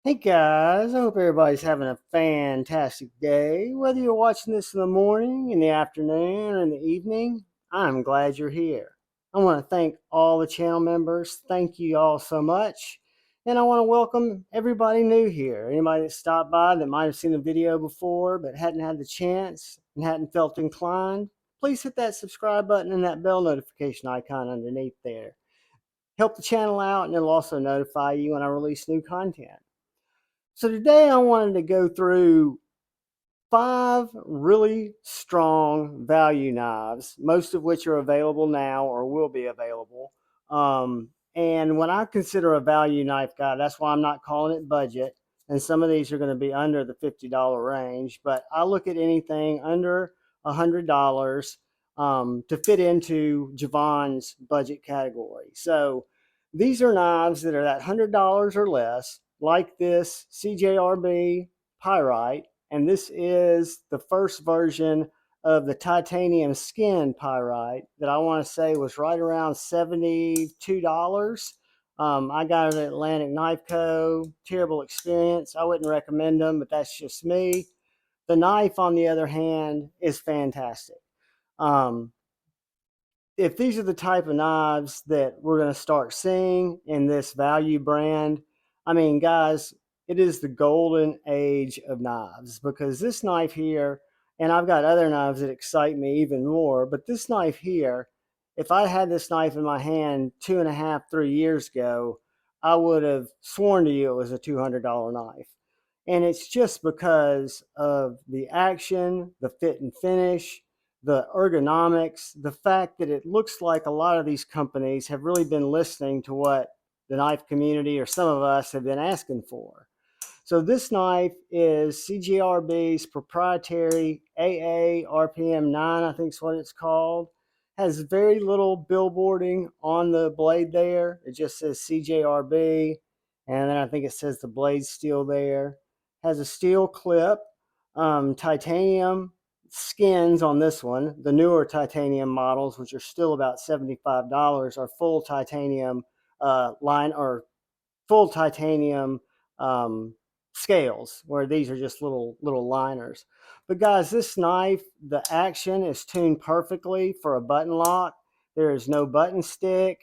Hey guys, I hope everybody's having a fantastic day. Whether you're watching this in the morning, in the afternoon, or in the evening, I'm glad you're here. I want to thank all the channel members. Thank you all so much. And I want to welcome everybody new here. Anybody that stopped by that might have seen the video before but hadn't had the chance and hadn't felt inclined, please hit that subscribe button and that bell notification icon underneath there. Help the channel out and it'll also notify you when I release new content. So today I wanted to go through 5 really strong value knives, most of which are available now or will be available. And when I consider a value knife guy, that's why I'm not calling it budget. And some of these are going to be under the $50 range, but I look at anything under $100 to fit into Javon's budget category. So these are knives that are that $100 or less, like this CJRB Pyrite, and this is the first version of the titanium skin pyrite that I want to say was right around $72. I got it at Atlantic Knife Co. Terrible experience. I wouldn't recommend them, but that's just me. The knife, on the other hand, is fantastic. Um, if these are the type of knives that we're going to start seeing in this value brand, I mean, guys, it is the golden age of knives, because this knife here, and I've got other knives that excite me even more, but this knife here, if I had this knife in my hand 2.5, 3 years ago, I would have sworn to you it was a $200 knife. And it's just because of the action, the fit and finish, the ergonomics, the fact that it looks like a lot of these companies have really been listening to what the knife community or some of us have been asking for. So this knife is CGRB's proprietary AA RPM 9, I think is what it's called. Has very little billboarding on the blade there. It just says CJRB, and then I think it says the blade's steel there. Has a steel clip, titanium skins on this one. The newer titanium models, which are still about $75, are full titanium line or full titanium scales, where these are just little liners. But guys, this knife, the action is tuned perfectly for a button lock. There is no button stick.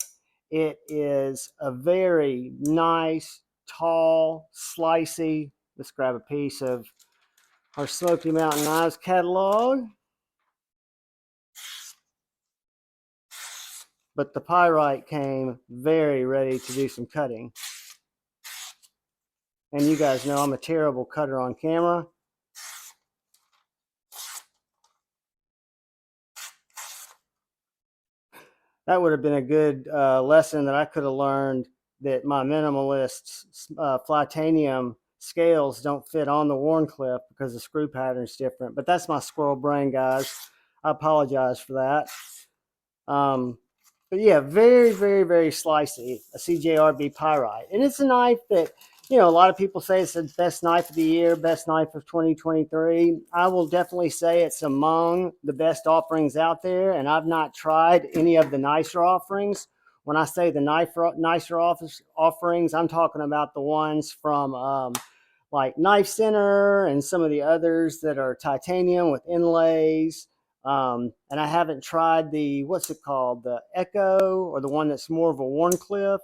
It is a very nice, tall, slicey. Let's grab a piece of our Smoky Mountain Knives catalog. But the Pyrite came very ready to do some cutting. And you guys know I'm a terrible cutter on camera. That would have been a good lesson that I could have learned, that my minimalist Flytanium scales don't fit on the Warncliffe because the screw pattern is different. But that's my squirrel brain, guys. I apologize for that. But yeah, very, very, very slicey, a CJRB Pyrite. And it's a knife that, you know, a lot of people say it's the best knife of the year, best knife of 2023. I will definitely say it's among the best offerings out there, and I've not tried any of the nicer offerings. When I say the nicer offerings, I'm talking about the ones from like Knife Center and some of the others that are titanium with inlays. And I haven't tried the, what's it called, the Echo, or the one that's more of a Warncliffe.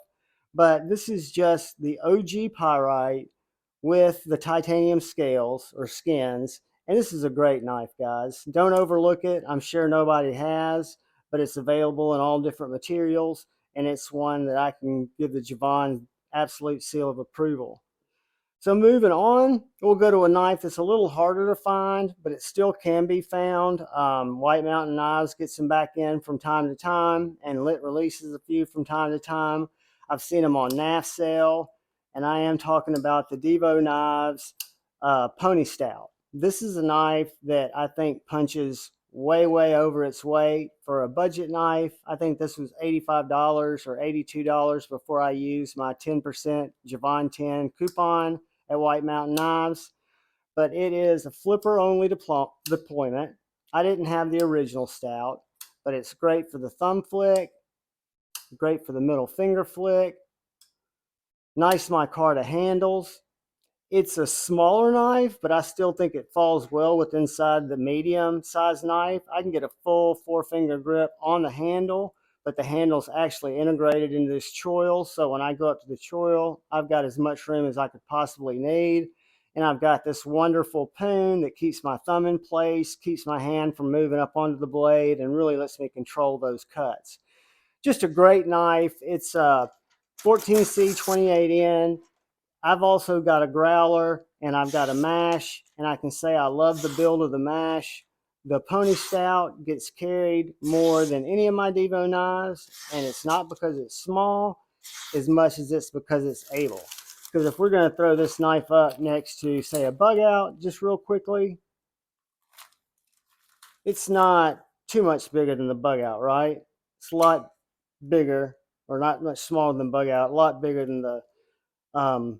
But this is just the OG Pyrite with the titanium scales or skins. And this is a great knife, guys. Don't overlook it. I'm sure nobody has, but it's available in all different materials. And it's one that I can give the Javon absolute seal of approval. So moving on, we'll go to a knife that's a little harder to find, but it still can be found. White Mountain Knives gets them back in from time to time, and Lit releases a few from time to time. I've seen them on NAF sale, and I am talking about the Devo Knives Pony Stout. This is a knife that I think punches way, way over its weight for a budget knife. I think this was $85 or $82 before I used my 10% Javon 10 coupon at White Mountain Knives. But it is a flipper only deployment. I didn't have the original stout, but it's great for the thumb flick, great for the middle finger flick. Nice micarta handles. It's a smaller knife, but I still think it falls well with inside the medium size knife. I can get a full 4-finger grip on the handle, but the handle's actually integrated into this choil. So when I go up to the choil, I've got as much room as I could possibly need. And I've got this wonderful poon that keeps my thumb in place, keeps my hand from moving up onto the blade, and really lets me control those cuts. Just a great knife. It's a 14C 28N. I've also got a growler and I've got a mash, and I can say I love the build of the mash. The Pony Stout gets carried more than any of my Devo knives, and it's not because it's small as much as it's because it's able. Because if we're going to throw this knife up next to, say, a bug out, just real quickly, it's not too much bigger than the bug out, right? It's a lot bigger, or not much smaller than bug out, a lot bigger than the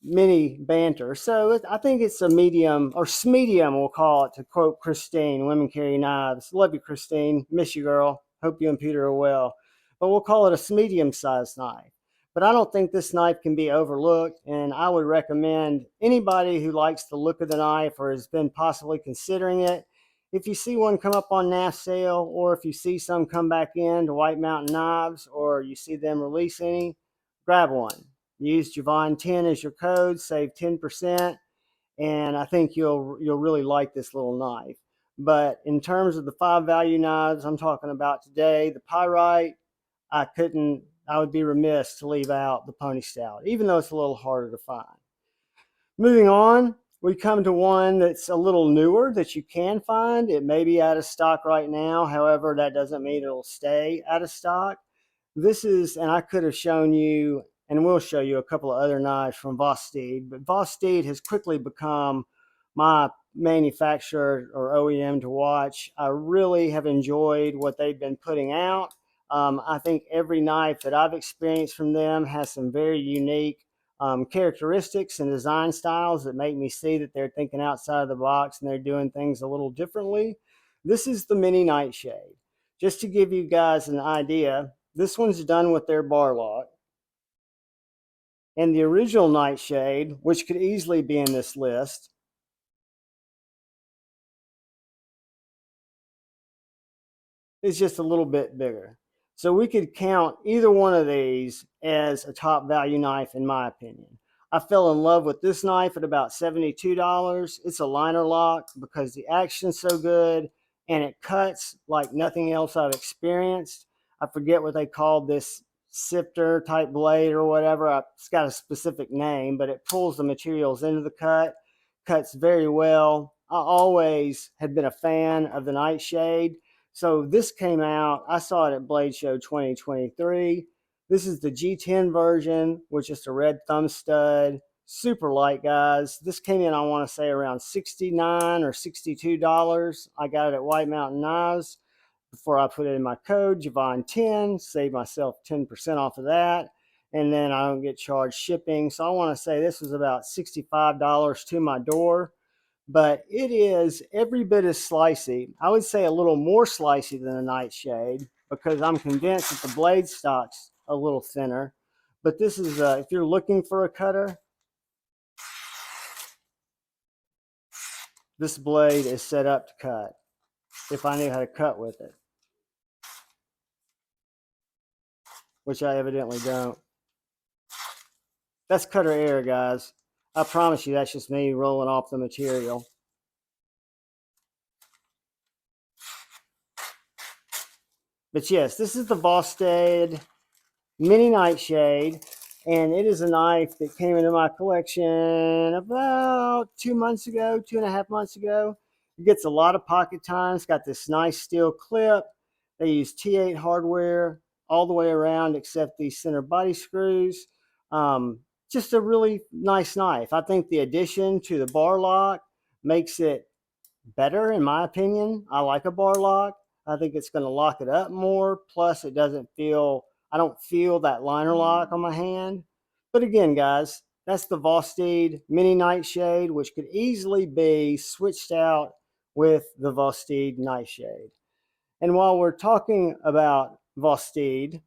mini banter. So I think it's a medium, or smedium, we'll call it, to quote Christine, Women Carry Knives. Love you, Christine. Miss you, girl. Hope you and Peter are well. But we'll call it a smedium sized knife. But I don't think this knife can be overlooked, and I would recommend anybody who likes the look of the knife or has been possibly considering it, if you see one come up on NAF sale, or if you see some come back in to White Mountain Knives, or you see them release any, grab one. Use Javon10 as your code, save 10%, and I think you'll really like this little knife. But in terms of the 5 value knives I'm talking about today, the Pyrite, I would be remiss to leave out the Pony Stout, even though it's a little harder to find. Moving on, we come to one that's a little newer that you can find. It may be out of stock right now. However, that doesn't mean it'll stay out of stock. This is, and I could have shown you, and we'll show you a couple of other knives from Vosteed, but Vosteed has quickly become my manufacturer or OEM to watch. I really have enjoyed what they've been putting out. I think every knife that I've experienced from them has some very unique characteristics and design styles that make me see that they're thinking outside of the box and they're doing things a little differently. This is the Mini Nightshade. Just to give you guys an idea, this one's done with their bar lock. And the original Nightshade, which could easily be in this list, is just a little bit bigger. So we could count either one of these as a top value knife, in my opinion. I fell in love with this knife at about $72. It's a liner lock because the action's so good and it cuts like nothing else I've experienced. I forget what they called this sifter type blade or whatever. It's got a specific name, but it pulls the materials into the cut, cuts very well. I always had been a fan of the Nightshade. So this came out, I saw it at Blade Show 2023. This is the G10 version, which is a red thumb stud. Super light, guys. This came in, I want to say, around $69 or $62. I got it at White Mountain Knives before I put it in my code, Javon10, save myself 10% off of that. And then I don't get charged shipping. So I want to say this was about $65 to my door. But it is every bit as slicey. I would say a little more slicey than a Nightshade because I'm convinced that the blade stock's a little thinner. But this is, if you're looking for a cutter, this blade is set up to cut if I knew how to cut with it, which I evidently don't. That's cutter error, guys. I promise you that's just me rolling off the material. But yes, this is the Vosteed Mini Nightshade, and it is a knife that came into my collection about 2 months ago, 2.5 months ago. It gets a lot of pocket time. It's got this nice steel clip. They use T8 hardware all the way around except the center body screws. Just a really nice knife. I think the addition to the bar lock makes it better, in my opinion. I like a bar lock. I think it's going to lock it up more. Plus, it doesn't feel, I don't feel that liner lock on my hand. But again, guys, that's the Vosteed Mini Nightshade, which could easily be switched out with the Vosteed Nightshade. And while we're talking about Vosteed,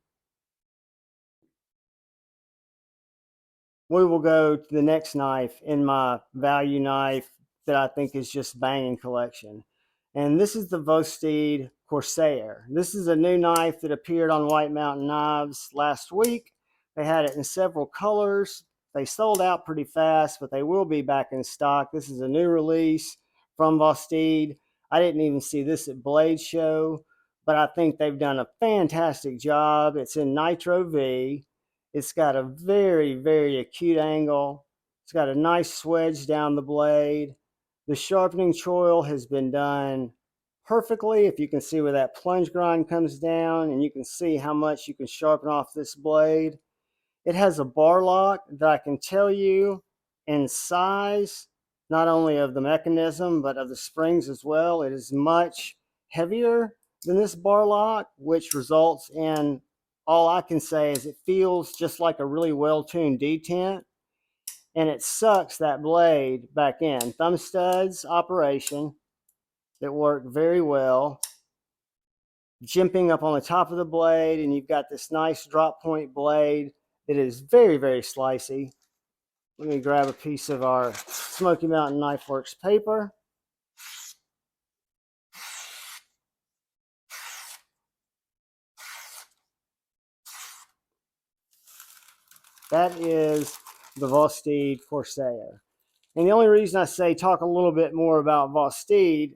we will go to the next knife in my value knife that I think is just banging collection. And this is the Vosteed Corsair. This is a new knife that appeared on White Mountain Knives last week. They had it in several colors. They sold out pretty fast, but they will be back in stock. This is a new release from Vosteed. I didn't even see this at Blade Show, but I think they've done a fantastic job. It's in Nitro V. It's got a very, very acute angle. It's got a nice swedge down the blade. The sharpening choil has been done perfectly. If you can see where that plunge grind comes down, and you can see how much you can sharpen off this blade. It has a bar lock that I can tell you in size, not only of the mechanism, but of the springs as well. It is much heavier than this bar lock, which results in, all I can say is it feels just like a really well-tuned detent, and it sucks that blade back in. Thumb studs operation that work very well. Jimping up on the top of the blade, and you've got this nice drop point blade that is very, very slicey. Let me grab a piece of our Smoky Mountain Knife Works paper. That is the Vosteed Corsair. And the only reason I say talk a little bit more about Vosteed,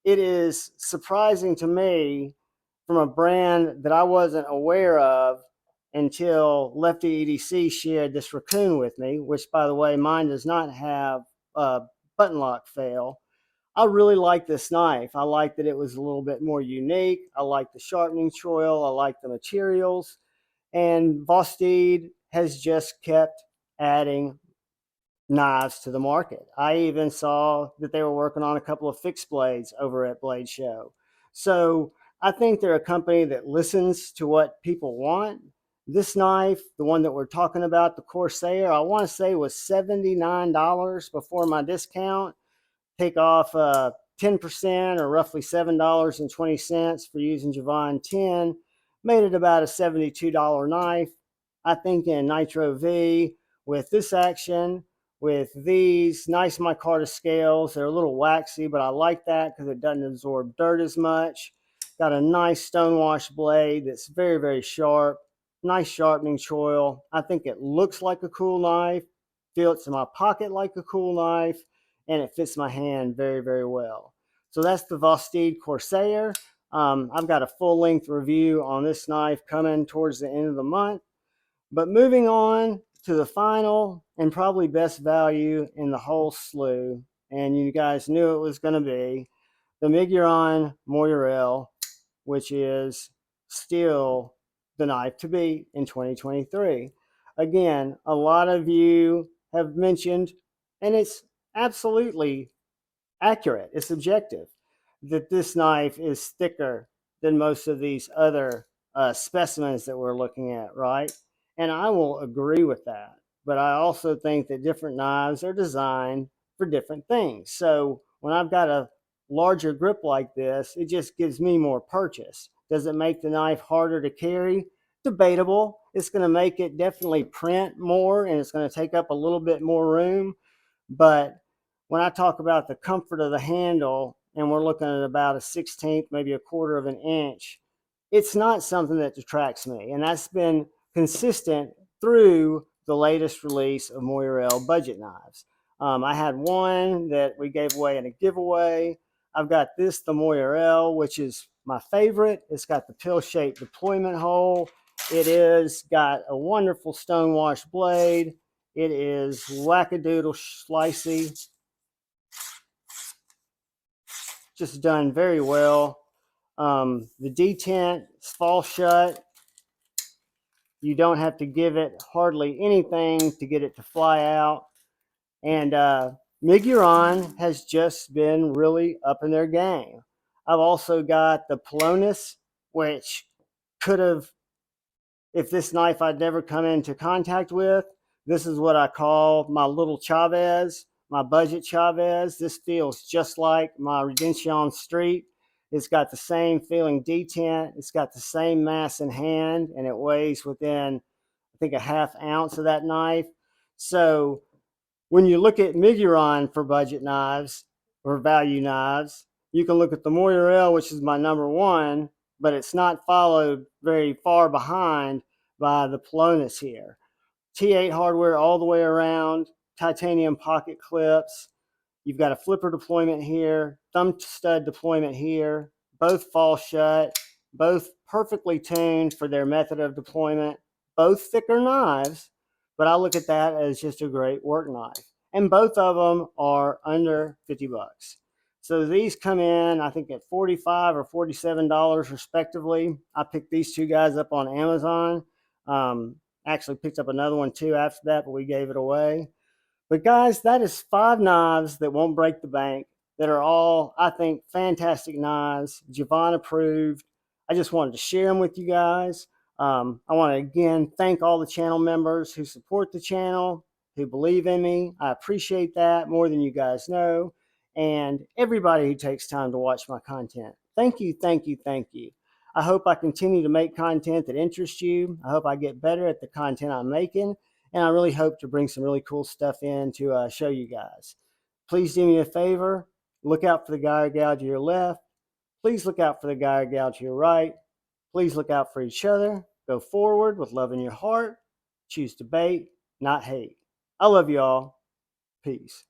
it is surprising to me from a brand that I wasn't aware of until Lefty EDC shared this raccoon with me, which, by the way, mine does not have a button lock fail. I really like this knife. I like that it was a little bit more unique. I like the sharpening choil. I like the materials. And Vosteed has just kept adding knives to the market. I even saw that they were working on a couple of fixed blades over at Blade Show. So I think they're a company that listens to what people want. This knife, the one that we're talking about, the Corsair, I want to say was $79 before my discount. Take off 10% or roughly $7.20 for using Javon 10, made it about a $72 knife. I think in Nitro V, with this action, with these nice micarta scales, they're a little waxy, but I like that because it doesn't absorb dirt as much. Got a nice stonewash blade that's very, very sharp. Nice sharpening choil. I think it looks like a cool knife, fits in my pocket like a cool knife, and it fits my hand very, very well. So that's the Vosteed Corsair. I've got a full-length review on this knife coming towards the end of the month. But moving on to the final and probably best value in the whole slew, and you guys knew it was going to be the Miguron Moyarl, which is still the knife to beat in 2023. Again, a lot of you have mentioned, and it's absolutely accurate, it's objective, that this knife is thicker than most of these other specimens that we're looking at, right? And I will agree with that. But I also think that different knives are designed for different things. So when I've got a larger grip like this, it just gives me more purchase. Does it make the knife harder to carry? Debatable. It's going to make it definitely print more, and it's going to take up a little bit more room. But when I talk about the comfort of the handle, and we're looking at about a 16th, maybe a quarter of an inch, it's not something that detracts me. And that's been consistent through the latest release of Moyarl budget knives. I had one that we gave away in a giveaway. I've got this, the Moyarl, which is my favorite. It's got the pill-shaped deployment hole. It is got a wonderful stonewash blade. It is wackadoodle slicey. Just done very well. The detent falls shut. You don't have to give it hardly anything to get it to fly out. And Miguron has just been really up in their game. I've also got the Polonus, which could have, if this knife I'd never come into contact with, this is what I call my little Chavez, my budget Chavez. This feels just like my Redemption Street. It's got the same feeling detent. It's got the same mass in hand, and it weighs within, I think, a half ounce of that knife. So when you look at Miguron for budget knives or value knives, you can look at the Moyarl, which is my number one, but it's not followed very far behind by the Polonus here. T8 hardware all the way around, titanium pocket clips. You've got a flipper deployment here, thumb stud deployment here. Both fall shut, both perfectly tuned for their method of deployment, both thicker knives, but I look at that as just a great work knife. And both of them are under 50 bucks. So these come in, I think, at $45 or $47 respectively. I picked these two guys up on Amazon. Actually picked up another one too after that, but we gave it away. But guys, that is 5 knives that won't break the bank, that are all, I think, fantastic knives, Javon approved. I just wanted to share them with you guys. I want to again thank all the channel members who support the channel, who believe in me. I appreciate that more than you guys know. And everybody who takes time to watch my content. Thank you, thank you, thank you. I hope I continue to make content that interests you. I hope I get better at the content I'm making. And I really hope to bring some really cool stuff in to show you guys. Please do me a favor. Look out for the guy or gal to your left. Please look out for the guy or gal to your right. Please look out for each other. Go forward with love in your heart. Choose to bait, not hate. I love you all. Peace.